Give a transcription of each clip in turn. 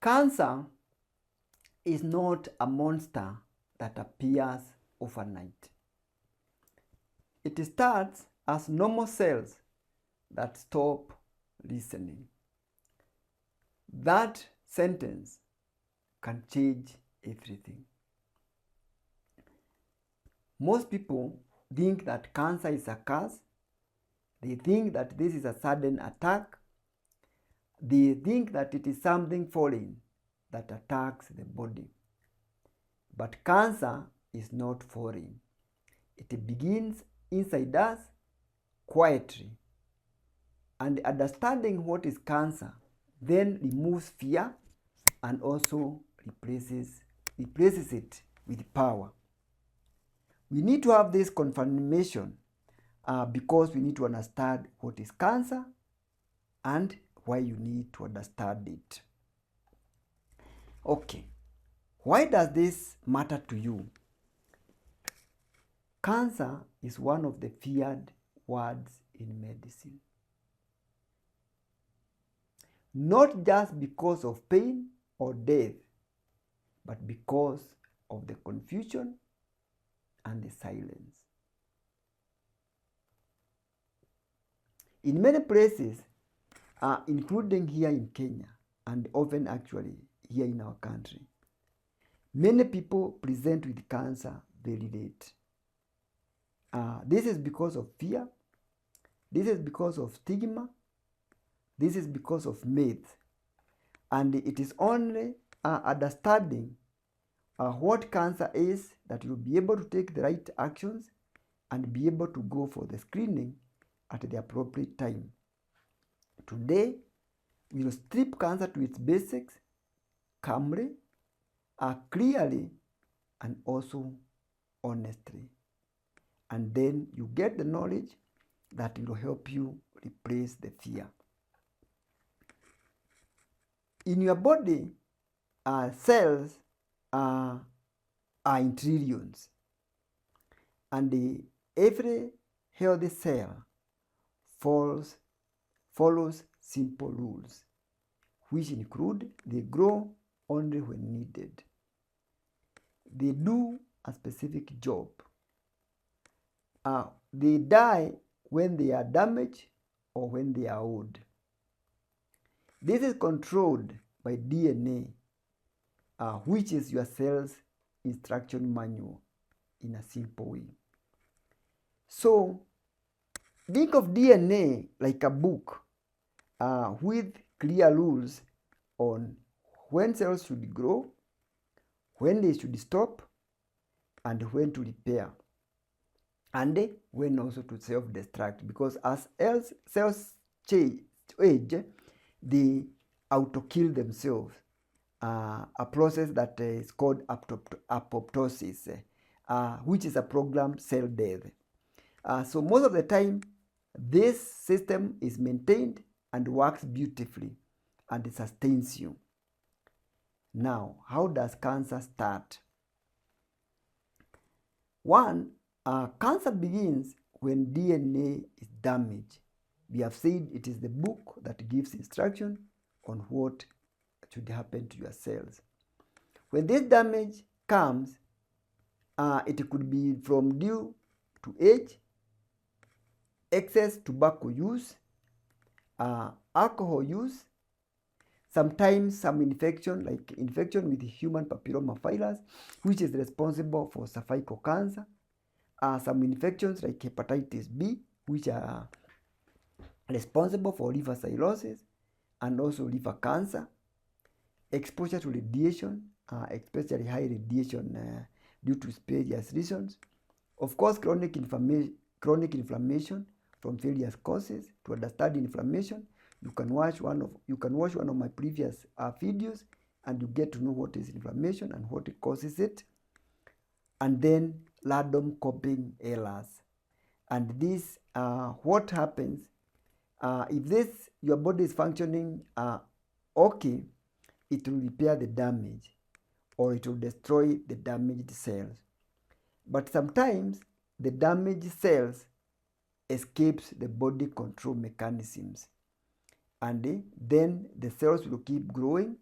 Cancer is not a monster that appears overnight. It starts as normal cells that stop listening. That sentence can change everything. Most people think that cancer is a curse. They think that this is a sudden attack. They think that it is something foreign that attacks the body. But cancer is not foreign. It begins inside us quietly. And understanding what is cancer then removes fear and also replaces it with power. We need to have this confirmation because we need to understand what is cancer and why you need to understand it. Okay, why does this matter to you? Cancer is one of the feared words in medicine. Not just because of pain or death, but because of the confusion and the silence. In many places, including here in Kenya, and often actually here in our country, many people present with cancer very late. This is because of fear. This is because of stigma. This is because of myth. And it is only understanding what cancer is that you'll be able to take the right actions and be able to go for the screening at the appropriate time. Today, we will strip cancer to its basics, calmly, clearly, and also honestly. And then you get the knowledge that will help you replace the fear. In your body, cells are in trillions. And every healthy cell follows simple rules, which include they grow only when needed. They do a specific job. They die when they are damaged or when they are old. This is controlled by DNA, which is your cell's instruction manual in a simple way. So, think of DNA like a book with clear rules on when cells should grow, when they should stop, and when to repair, and when also to self-destruct. Because as cells age, they auto-kill themselves, a process that is called apoptosis, which is a programmed cell death. So most of the time, this system is maintained and works beautifully, and it sustains you. Now, how does cancer start? One, cancer begins when DNA is damaged. We have said it is the book that gives instruction on what should happen to your cells. When this damage comes, it could be from due to age, excess tobacco use, alcohol use, sometimes some infection, like infection with human papillomavirus, which is responsible for cervical cancer, some infections like hepatitis B, which are responsible for liver cirrhosis and also liver cancer, exposure to radiation, especially high radiation due to various reasons. Of course, chronic inflammation from various causes. To understand inflammation, you can watch one of my previous videos, and you get to know what is inflammation and what it causes it. And then random coping errors. And this, what happens if your body is functioning okay, it will repair the damage or it will destroy the damaged cells. But sometimes the damaged cells escapes the body control mechanisms, and then the cells will keep growing,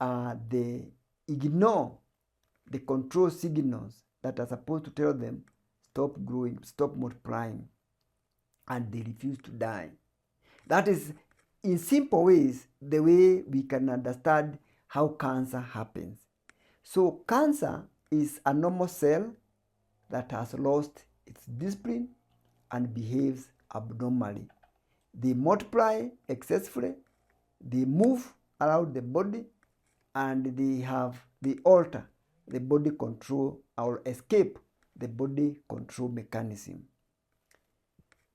they ignore the control signals that are supposed to tell them stop growing, stop multiplying, and they refuse to die. That is, in simple ways, the way we can understand how cancer happens. So cancer is a normal cell that has lost its discipline and behaves abnormally. They multiply excessively, they move around the body, and they alter the body control or escape the body control mechanism.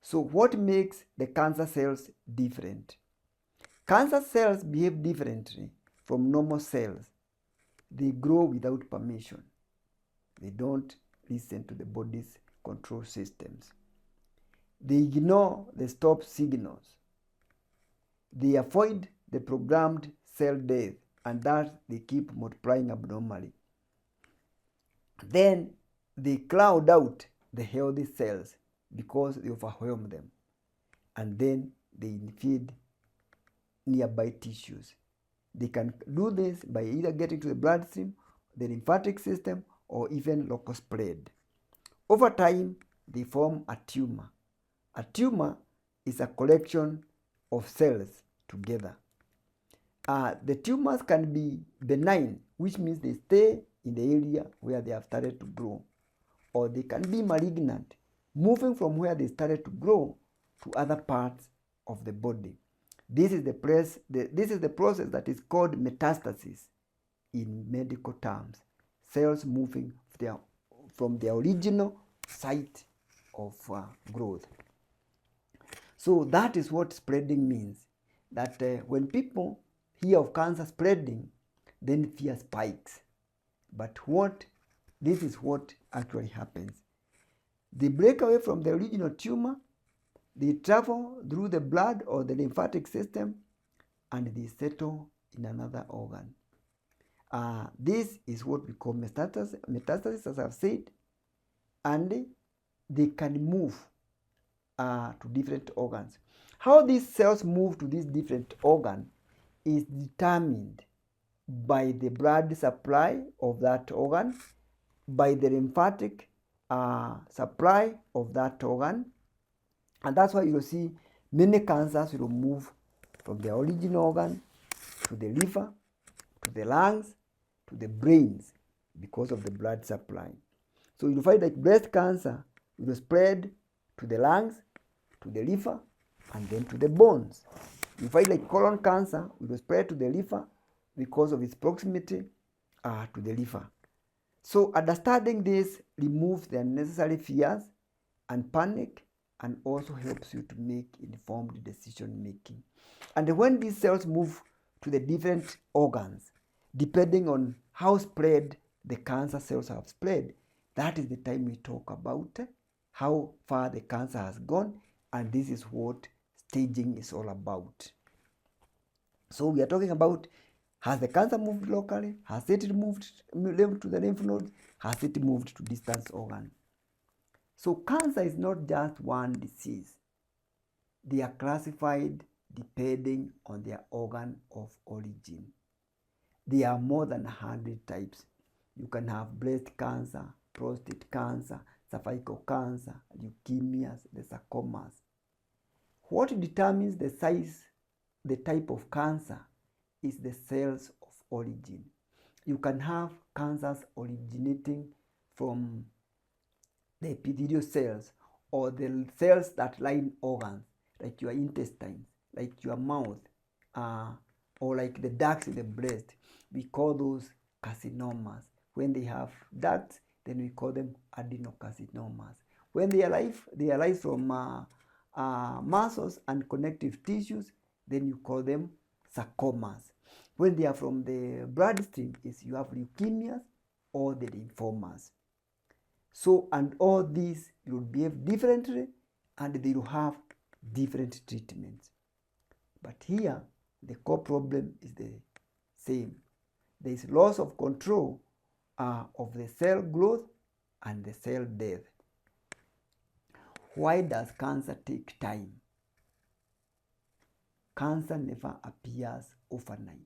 So what makes the cancer cells different? Cancer cells behave differently from normal cells. They grow without permission. They don't listen to the body's control systems. They ignore the stop signals. They avoid the programmed cell death, and thus they keep multiplying abnormally. Then they crowd out the healthy cells because they overwhelm them, and then they invade nearby tissues. They can do this by either getting to the bloodstream, the lymphatic system, or even local spread. Over time, they form a tumor. A tumor is a collection of cells together. The tumors can be benign, which means they stay in the area where they have started to grow, or they can be malignant, moving from where they started to grow to other parts of the body. This is the process that is called metastasis in medical terms. Cells moving from their original site of growth. So that is what spreading means. That when people hear of cancer spreading, then fear spikes. But this is what actually happens. They break away from the original tumor, they travel through the blood or the lymphatic system, and they settle in another organ. This is what we call metastasis, as I've said, and they can move to different organs. How these cells move to these different organs is determined by the blood supply of that organ, by the lymphatic supply of that organ, and that's why you'll see many cancers will move from the original organ to the liver, to the lungs, to the brains because of the blood supply. So you'll find that breast cancer will spread to the lungs, to the liver, and then to the bones. You find like colon cancer will spread to the liver because of its proximity to the liver. So understanding this removes the unnecessary fears and panic, and also helps you to make informed decision making. And when these cells move to the different organs, depending on how spread the cancer cells have spread, that is the time we talk about how far the cancer has gone, and this is what staging is all about. So we are talking about, has the cancer moved locally? Has it moved to the lymph nodes? Has it moved to distant organs? So cancer is not just one disease. They are classified depending on their organ of origin. There are more than 100 types. You can have breast cancer, prostate cancer, cervical cancer, leukemias, the sarcomas. What determines the size, the type of cancer, is the cells of origin. You can have cancers originating from the epithelial cells, or the cells that line organs, like your intestines, like your mouth, or like the ducts in the breast. We call those carcinomas. When they have ducts, then we call them adenocarcinomas. When they arise from muscles and connective tissues, then you call them sarcomas. When they are from the bloodstream, you have leukemias or the lymphomas. So, and all these will behave differently, and they will have different treatments. But here, the core problem is the same. There is loss of control of the cell growth and the cell death. Why does cancer take time? Cancer never appears overnight.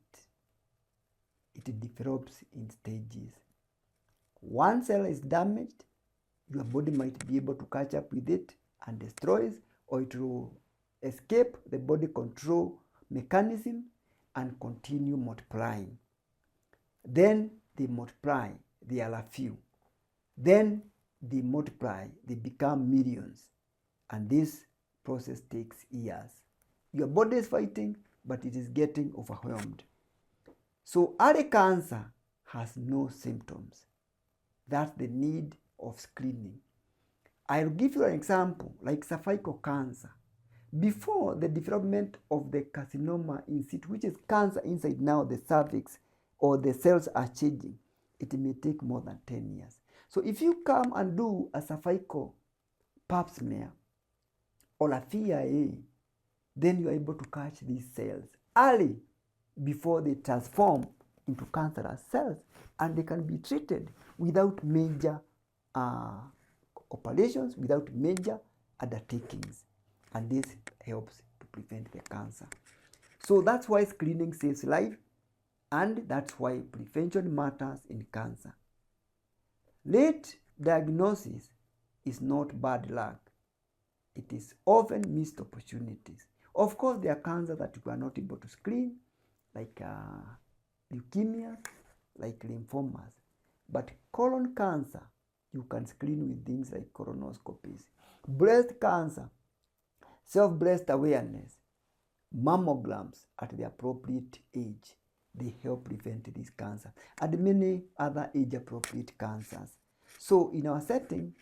it develops in stages. One cell is damaged, your body might be able to catch up with it and destroys, or it will escape the body control mechanism and continue multiplying. Then they multiply, they are a few. Then they multiply, they become millions. And this process takes years. Your body is fighting, but it is getting overwhelmed. So early cancer has no symptoms. That's the need of screening. I'll give you an example, like cervical cancer. Before the development of the carcinoma in situ, which is cancer inside now the cervix, or the cells are changing, it may take more than 10 years. So if you come and do a cervical pap smear or a FIA, then you are able to catch these cells early before they transform into cancerous cells, and they can be treated without major operations, without major undertakings, and this helps to prevent the cancer. So that's why screening saves life, and that's why prevention matters in cancer. Late diagnosis is not bad luck. It is often missed opportunities. Of course, there are cancers that you are not able to screen, like leukemia, like lymphomas. But colon cancer, you can screen with things like colonoscopies. Breast cancer, self-breast awareness, mammograms at the appropriate age, they help prevent this cancer and many other age-appropriate cancers. So in our setting,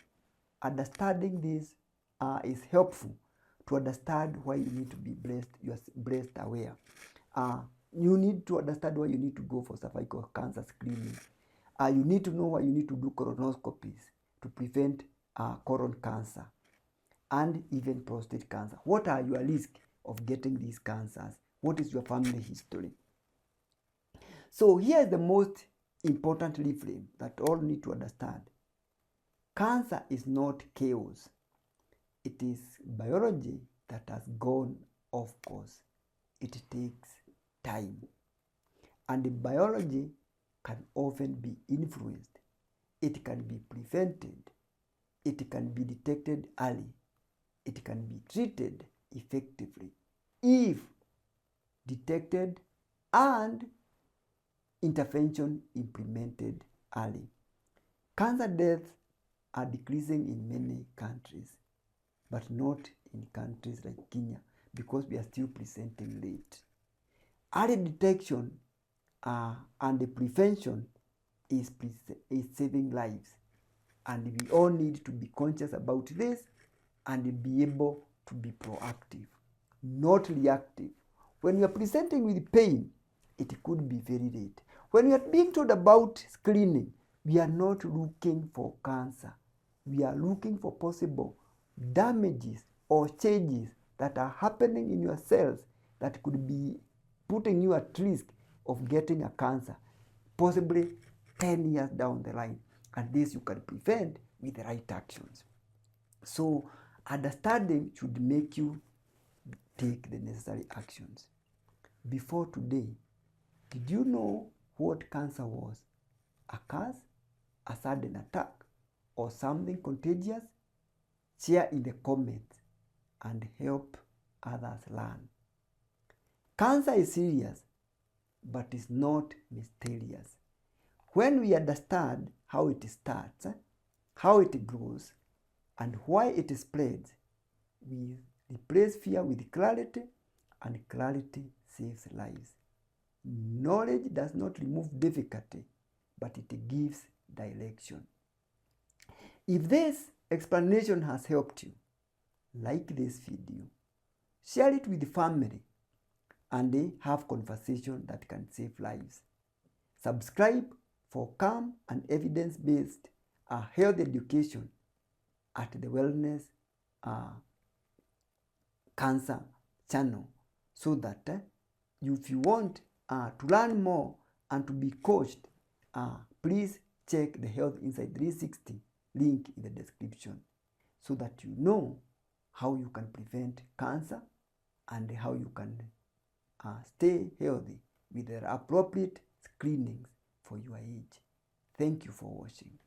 understanding this is helpful to understand why you need to be breast aware. You need to understand why you need to go for cervical cancer screening. You need to know why you need to do colonoscopies to prevent colon cancer and even prostate cancer. What are your risks of getting these cancers? What is your family history? So here is the most important reframe that all need to understand. Cancer is not chaos. It is biology that has gone off course. It takes time. And the biology can often be influenced. It can be prevented. It can be detected early. It can be treated effectively if detected and intervention implemented early. Cancer deaths are decreasing in many countries, but not in countries like Kenya, because we are still presenting late. Early detection and the prevention is saving lives, and we all need to be conscious about this and be able to be proactive, not reactive. When you are presenting with pain, it could be very late. When you are being told about screening, we are not looking for cancer. We are looking for possible damages or changes that are happening in your cells that could be putting you at risk of getting a cancer, possibly 10 years down the line. And this you can prevent with the right actions. So understanding should make you take the necessary actions. Before today, did you know what cancer was? A curse, a sudden attack, or something contagious? Share in the comments and help others learn. Cancer is serious, but it's not mysterious. When we understand how it starts, how it grows, and why it spreads, we replace fear with clarity, and clarity saves lives. Knowledge does not remove difficulty, but it gives direction. If this explanation has helped you, like this video, share it with family, and they have conversation that can save lives. Subscribe for calm and evidence-based health education at the Wellness Cancer channel, so that if you want to learn more and to be coached, please check the Health Insight 360 link in the description, so that you know how you can prevent cancer and how you can stay healthy with the appropriate screenings for your age. Thank you for watching.